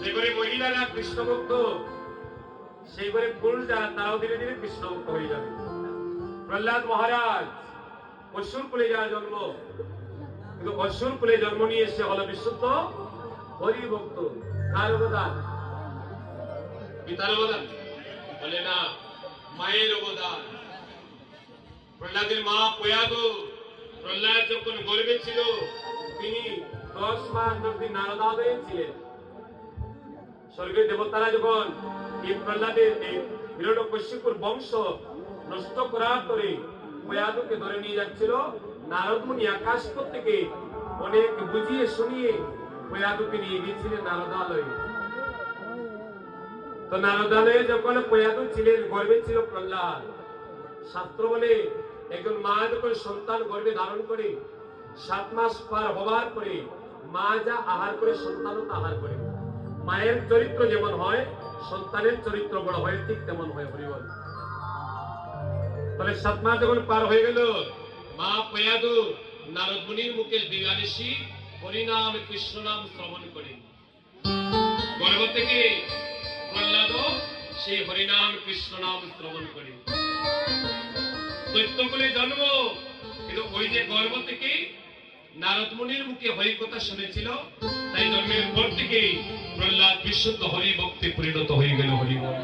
সেগুলি মহিলারা কৃষ্ণ ভক্ত, সেইগুলি পুরুষ যারা তারাও ধীরে ধীরে কৃষ্ণ ভক্ত হয়ে যাবে। প্রহ্লাদ মহারাজ অসুর কুলে যাওয়ার জন্ম, কিন্তু অসুর কুলে জন্ম নিয়ে এসে হলো বিশুদ্ধ হরি ভক্ত। কার অবদান? পিতার অবদান বলে না, মায়ের অবদান। প্রহ্লাদের মা প্রয়াগ, প্রহ্লাদ যখন গর্ভে ছিল তিনি 10 মাস অব্দি নারদালয়ে ছিলেন। স্বর্গের দেবতারা যখন এই প্রহ্লাদের হিরণ্যকশিপুর বংশ নষ্ট করার পরে প্রয়াগকে ধরে নিয়ে যাচ্ছিল, নারদ মুনি আকাশ থেকে অনেক বুঝিয়ে শুনিয়ে প্রয়াগকে নিয়ে গিয়েছিলেন নারদালয়ে। তো নারদালয়ে যখন প্রয়াগ ছিলেন, গর্ভে ছিল প্রহ্লাদ। শাস্ত্র বলে একজন মা যখন সন্তান গর্ভে ধারণ করে 7 মাস পার হবার পরে মা যা আহার করে সন্তানও তা আহার করে। মায়ের চরিত্র যেমন হয় সন্তানের চরিত্র বড় হয় ঠিক তেমন হয়। হরিবল। তাহলে 7 মাস যখন পার হয়ে গেল, মা প্রয়াগ নারদ মুনির মুখের দিগানিশি হরিনাম কৃষ্ণ নাম শ্রবণ করে গর্ভ থেকে প্রহ্লাদ সেই হরিনাম কৃষ্ণ নাম শ্রবণ করে দৈত্যকুলে জন্ম। কিন্তু ওই যে গর্ভ থেকে নারদ মুনির মুখে হরি কথা শুনেছিল, তাই জন্মের পর থেকেই প্রহ্লাদ বিশুদ্ধ হরি ভক্তি পরিণত হয়ে গেল। হরি বল।